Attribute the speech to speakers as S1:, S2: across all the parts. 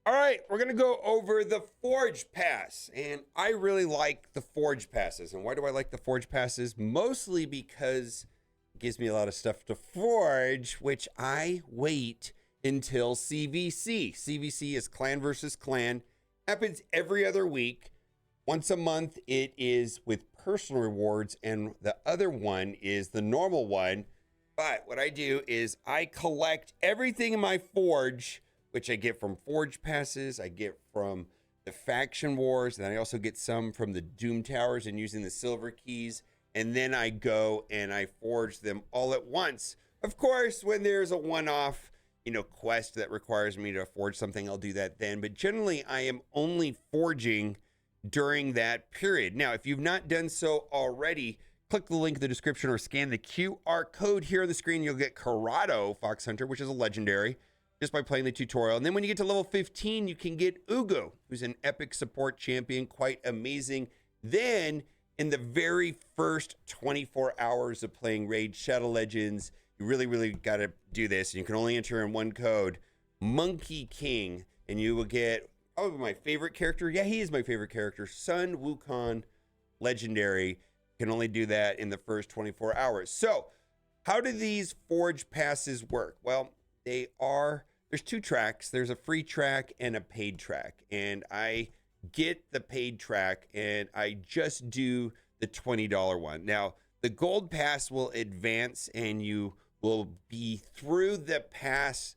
S1: All right, we're going to go over the Forge Pass. And I really like the Forge Passes. And why do I like the Forge Passes? Mostly because it gives me a lot of stuff to forge, which I wait until CVC. CVC is clan versus clan. Happens every other week. Once a month, it is with personal rewards, and the other one is the normal one. But what I do is I collect everything in my Forge, which I get from Forge Passes, I get from the Faction Wars, and I also get some from the Doom Towers and using the silver keys. And then I go and I forge them all at once. Of course, when there's a one-off, quest that requires me to forge something, I'll do that then. But generally, I am only forging during that period. Now, if you've not done so already, click the link in the description or scan the QR code here on the screen. You'll get Corrado Fox Hunter, which is a legendary, just by playing the tutorial. And then when you get to level 15, you can get Ugo, who's an epic support champion, quite amazing. Then in the very first 24 hours of playing Raid Shadow Legends, you really got to do this. And you can only enter in one code, Monkey King, and you will get probably my favorite character. Yeah, he is my favorite character, Sun Wukong, legendary. You can only do that in the first 24 hours. So how do these Forge Passes work? Well, there's two tracks. There's a free track and a paid track. And I get the paid track and I just do the $20 one. Now, the gold pass will advance and you will be through the pass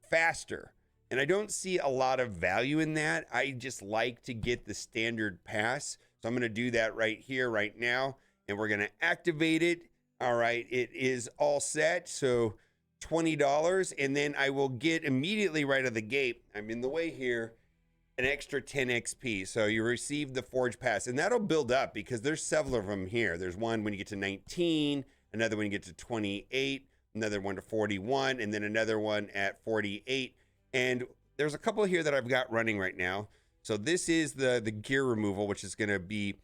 S1: faster. And I don't see a lot of value in that. I just like to get the standard pass. So I'm going to do that right here, right now. And we're going to activate it. All right, it is all set. So $20, and then I will get immediately right out of the gate, I'm in the way here, an extra 10 XP. So you receive the Forge Pass, and that'll build up because there's several of them here. There's one when you get to 19, another when you get to 28, another one to 41, and then another one at 48. And there's a couple here that I've got running right now. So this is the gear removal, which is going to be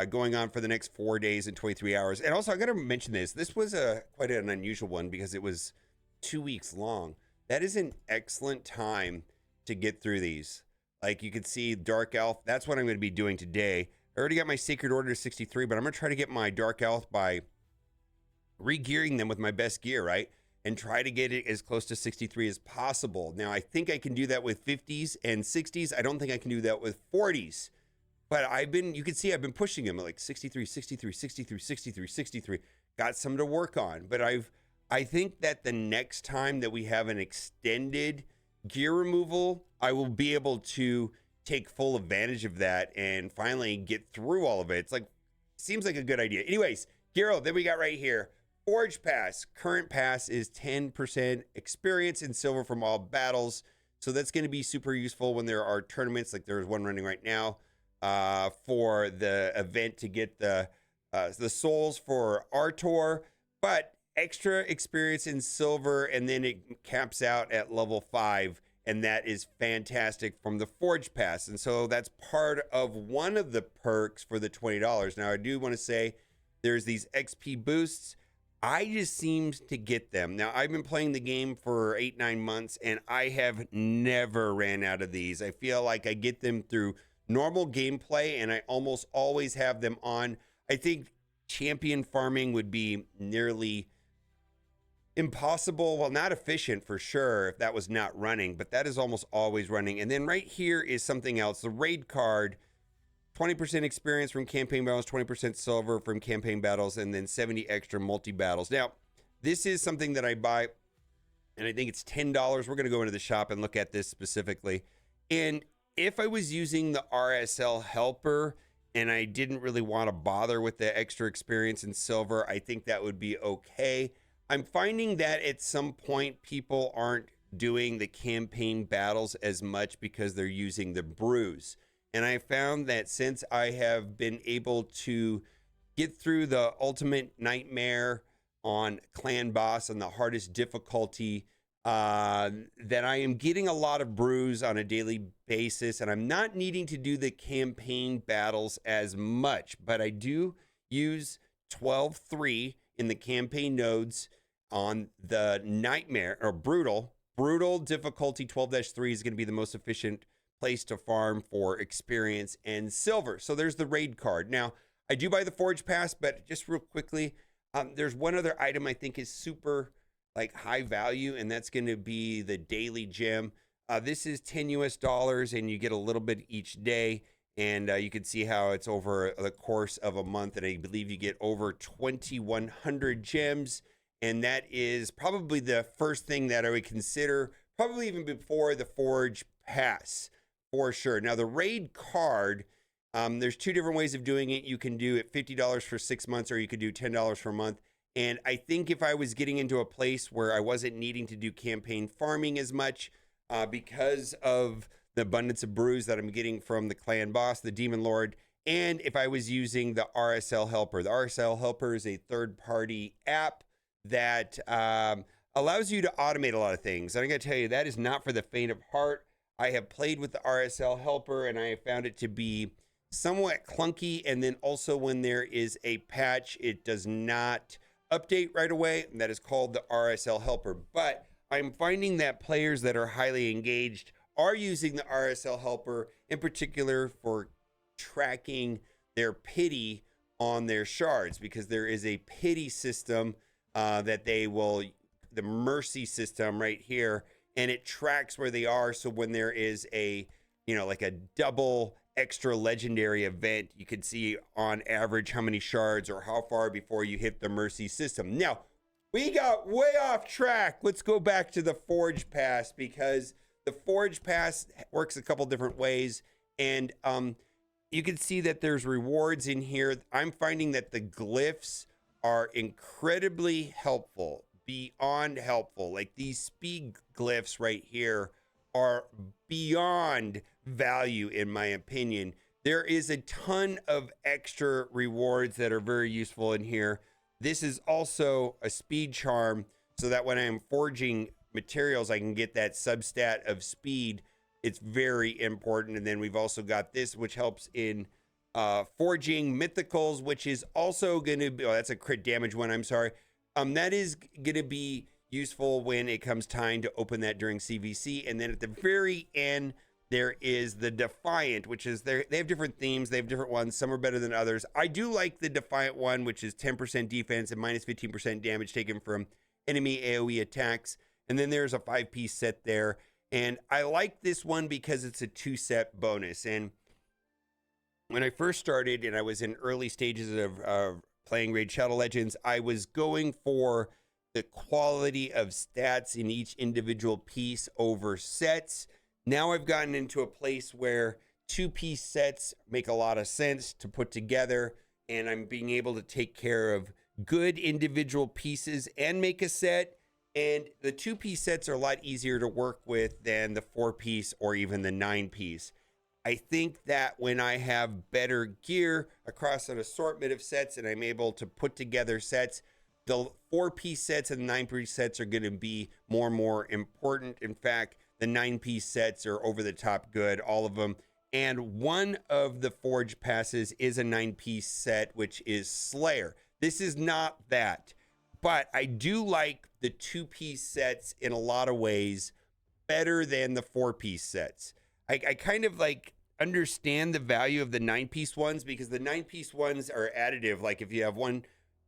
S1: going on for the next 4 days and 23 hours. And also, I got to mention this. This was quite an unusual one because it was 2 weeks long. That is an excellent time to get through these. Like you can see Dark Elf, that's what I'm going to be doing today. I already got my Sacred Order to 63, but I'm going to try to get my Dark Elf by re-gearing them with my best gear, right? And try to get it as close to 63 as possible. Now, I think I can do that with 50s and 60s. I don't think I can do that with 40s. But you can see I've been pushing them at like 63, 63, 63, 63, 63. Got some to work on, but I think that the next time that we have an extended gear removal, I will be able to take full advantage of that and finally get through all of it. Seems like a good idea. Anyways, Giro, then we got right here, Forge Pass. Current pass is 10% experience in silver from all battles. So that's going to be super useful when there are tournaments, like there's one running right now for the event to get the souls for Artor. But extra experience in silver, and then it caps out at level 5, and that is fantastic from the Forge Pass. And so that's part of one of the perks for the $20. Now, I do want to say there's these XP boosts. I just seem to get them. Now, I've been playing the game for 8-9 months, and I have never ran out of these. I feel like I get them through normal gameplay, and I almost always have them on. I think champion farming would be nearly impossible, well, not efficient for sure if that was not running, but that is almost always running. And then right here is something else, the raid card, 20% experience from campaign battles, 20% silver from campaign battles, and then 70 extra multi-battles. Now, this is something that I buy, and I think it's $10. We're going to go into the shop and look at this specifically. And if I was using the RSL helper and I didn't really want to bother with the extra experience in silver, I think that would be okay. I'm finding that at some point people aren't doing the campaign battles as much because they're using the brews. And I found that since I have been able to get through the ultimate nightmare on clan boss on the hardest difficulty, that I am getting a lot of brews on a daily basis, and I'm not needing to do the campaign battles as much, but I do use 12.3 in the campaign nodes on the nightmare or brutal brutal difficulty 12-3 is going to be the most efficient place to farm for experience and silver. So there's the raid card. Now, I do buy the Forge Pass, but just real quickly, there's one other item I think is super like high value, and that's going to be the daily gem. This is 10 US dollars, and you get a little bit each day. And you can see how it's over the course of a month, and I believe you get over 2,100 gems. And that is probably the first thing that I would consider, probably even before the Forge Pass, for sure. Now, the raid card, there's two different ways of doing it. You can do it $50 for 6 months, or you could do $10 for a month. And I think if I was getting into a place where I wasn't needing to do campaign farming as much because of the abundance of brews that I'm getting from the clan boss, the Demon Lord, and if I was using the RSL Helper. The RSL Helper is a third-party app that allows you to automate a lot of things. And I'm going to tell you, that is not for the faint of heart. I have played with the RSL Helper, and I have found it to be somewhat clunky. And then also when there is a patch, it does not update right away. And that is called the RSL Helper. But I'm finding that players that are highly engaged are using the RSL Helper in particular for tracking their pity on their shards, because there is a pity system that they will, the mercy system right here, and it tracks where they are. So when there is a, like a double extra legendary event, you can see on average how many shards or how far before you hit the mercy system. Now, we got way off track. Let's go back to the Forge Pass, because the Forge Pass works a couple different ways, and you can see that there's rewards in here. I'm finding that the glyphs are incredibly helpful, beyond helpful. Like these speed glyphs right here are beyond value, in my opinion. There is a ton of extra rewards that are very useful in here. This is also a speed charm, so that when I'm forging materials, I can get that substat of speed. It's very important. And then we've also got this, which helps in forging mythicals, which is also going to be, that's a crit damage one, I'm sorry. That is going to be useful when it comes time to open that during CVC. And then at the very end, there is the Defiant, which is they have different themes. They have different ones. Some are better than others. I do like the Defiant one, which is 10% defense and minus 15% damage taken from enemy AoE attacks. And then there's a 5-piece set there. And I like this one because it's a 2-set bonus. And when I first started and I was in early stages of playing Raid Shadow Legends, I was going for the quality of stats in each individual piece over sets. Now I've gotten into a place where 2-piece sets make a lot of sense to put together, and I'm being able to take care of good individual pieces and make a set. And the 2-piece sets are a lot easier to work with than the 4-piece or even the 9-piece. I think that when I have better gear across an assortment of sets and I'm able to put together sets, the 4-piece sets and the 9-piece sets are going to be more and more important. In fact, the 9-piece sets are over the top good, all of them. And one of the Forge passes is a 9-piece set, which is Slayer. This is not that. But I do like the 2-piece sets in a lot of ways better than the 4-piece sets. I kind of like understand the value of the 9-piece ones, because the 9-piece ones are additive. Like if you have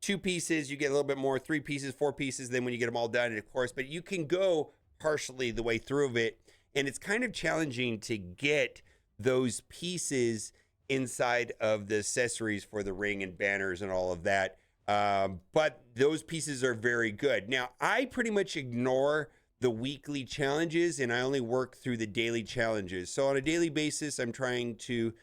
S1: 2 pieces, you get a little bit more, 3 pieces, 4 pieces, then when you get them all done, of course, but you can go partially the way through of it. And it's kind of challenging to get those pieces inside of the accessories for the ring and banners and all of that. But those pieces are very good. Now, I pretty much ignore the weekly challenges and I only work through the daily challenges. So on a daily basis, I'm trying to,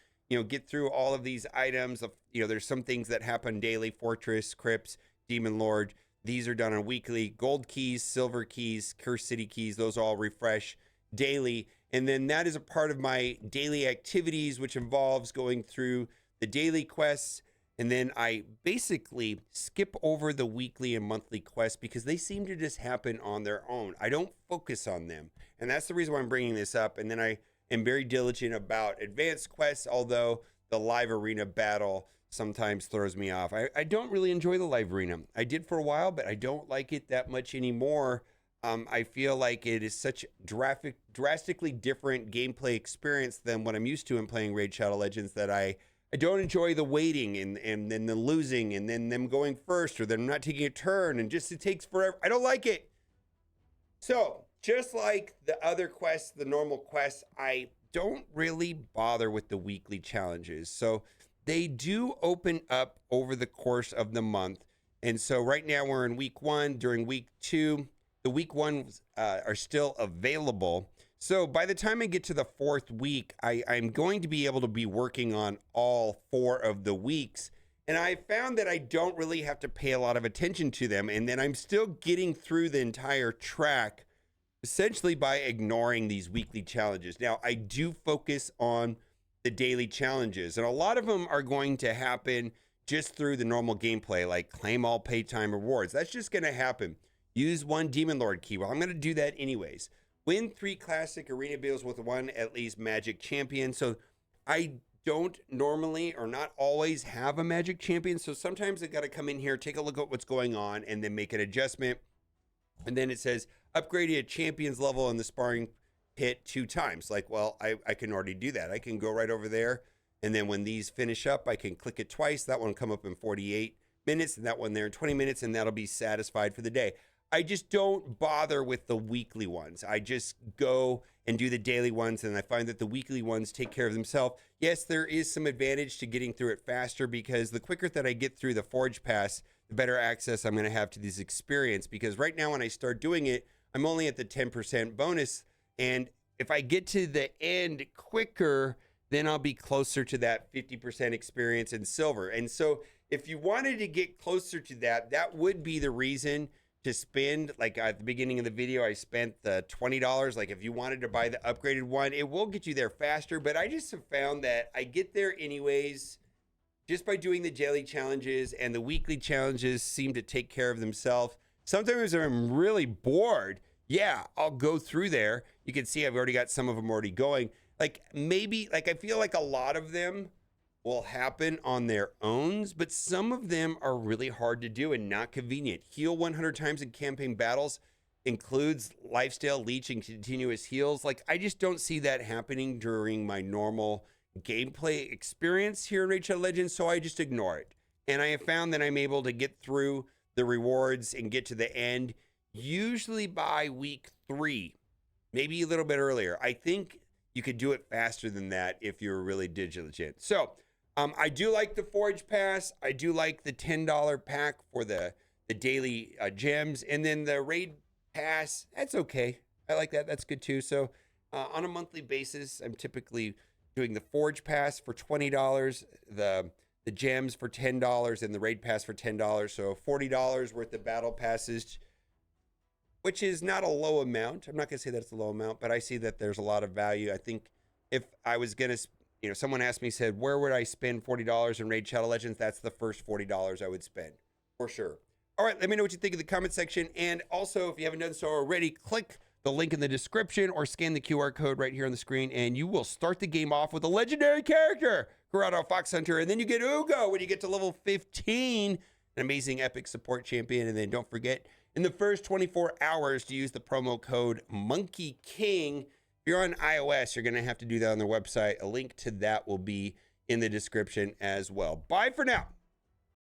S1: get through all of these items. There's some things that happen daily: Fortress, Crypts, Demon Lord. These are done on weekly. Gold keys, silver keys, Cursed City keys, those all refresh daily. And then that is a part of my daily activities, which involves going through the daily quests. And then I basically skip over the weekly and monthly quests because they seem to just happen on their own. I don't focus on them. And that's the reason why I'm bringing this up. And then I am very diligent about advanced quests, although the live arena battle sometimes throws me off. I don't really enjoy the live arena. I did for a while, but I don't like it that much anymore. I feel like it is such drastically different gameplay experience than what I'm used to in playing Raid Shadow Legends that I don't enjoy the waiting and then the losing and then them going first or them not taking a turn and just it takes forever. I don't like it. So just like the other quests, the normal quests, I don't really bother with the weekly challenges. So they do open up over the course of the month. And so right now we're in week 1. During week 2, the week 1s are still available. So by the time I get to the 4th week, I'm going to be able to be working on all 4 of the weeks. And I found that I don't really have to pay a lot of attention to them. And then I'm still getting through the entire track essentially by ignoring these weekly challenges. Now, I do focus on the daily challenges, and a lot of them are going to happen just through the normal gameplay, like claim all pay time rewards. That's just going to happen. Use 1 Demon Lord key. Well, I'm going to do that anyways. Win 3 classic arena battles with 1 at least magic champion. So I don't normally or not always have a magic champion. So sometimes I got to come in here, take a look at what's going on, and then make an adjustment. And then it says upgraded a champion's level in the sparring pit 2 times. Like, well, I can already do that. I can go right over there. And then when these finish up, I can click it twice. That one come up in 48 minutes and that one there in 20 minutes. And that'll be satisfied for the day. I just don't bother with the weekly ones. I just go and do the daily ones. And I find that the weekly ones take care of themselves. Yes, there is some advantage to getting through it faster because the quicker that I get through the Forge Pass, the better access I'm going to have to this experience. Because right now when I start doing it, I'm only at the 10% bonus. And if I get to the end quicker, then I'll be closer to that 50% experience in silver. And so if you wanted to get closer to that, that would be the reason to spend. Like at the beginning of the video, I spent the $20. Like if you wanted to buy the upgraded one, it will get you there faster. But I just have found that I get there anyways just by doing the daily challenges, and the weekly challenges seem to take care of themselves. Sometimes I'm really bored. Yeah, I'll go through there. You can see I've already got some of them already going. Like maybe, like I feel like a lot of them will happen on their own, but some of them are really hard to do and not convenient. Heal 100 times in campaign battles includes lifesteal, leech, and continuous heals. Like I just don't see that happening during my normal gameplay experience here in Raid Shadow Legends, so I just ignore it. And I have found that I'm able to get through the rewards and get to the end usually by week 3, maybe a little bit earlier. I think you could do it faster than that if you're really diligent. So I do like the Forge Pass. I do like the $10 pack for the daily gems. And then the Raid Pass, that's okay. I like that. That's good too. So on a monthly basis, I'm typically doing the Forge Pass for $20, the gems for $10, and the Raid Pass for $10. So $40 worth of battle passes, which is not a low amount. I'm not going to say that it's a low amount, but I see that there's a lot of value. I think if I was going to, someone asked me, said, where would I spend $40 in Raid Shadow Legends? That's the first $40 I would spend, for sure. All right, let me know what you think in the comment section. And also, if you haven't done so already, click the link in the description or scan the QR code right here on the screen, and you will start the game off with a legendary character, Corrado Fox Hunter, and then you get Ugo when you get to level 15, an amazing epic support champion. And then don't forget, in the first 24 hours to use the promo code Monkey King. If you're on iOS, you're going to have to do that on their website. A link to that will be in the description as well. Bye for now.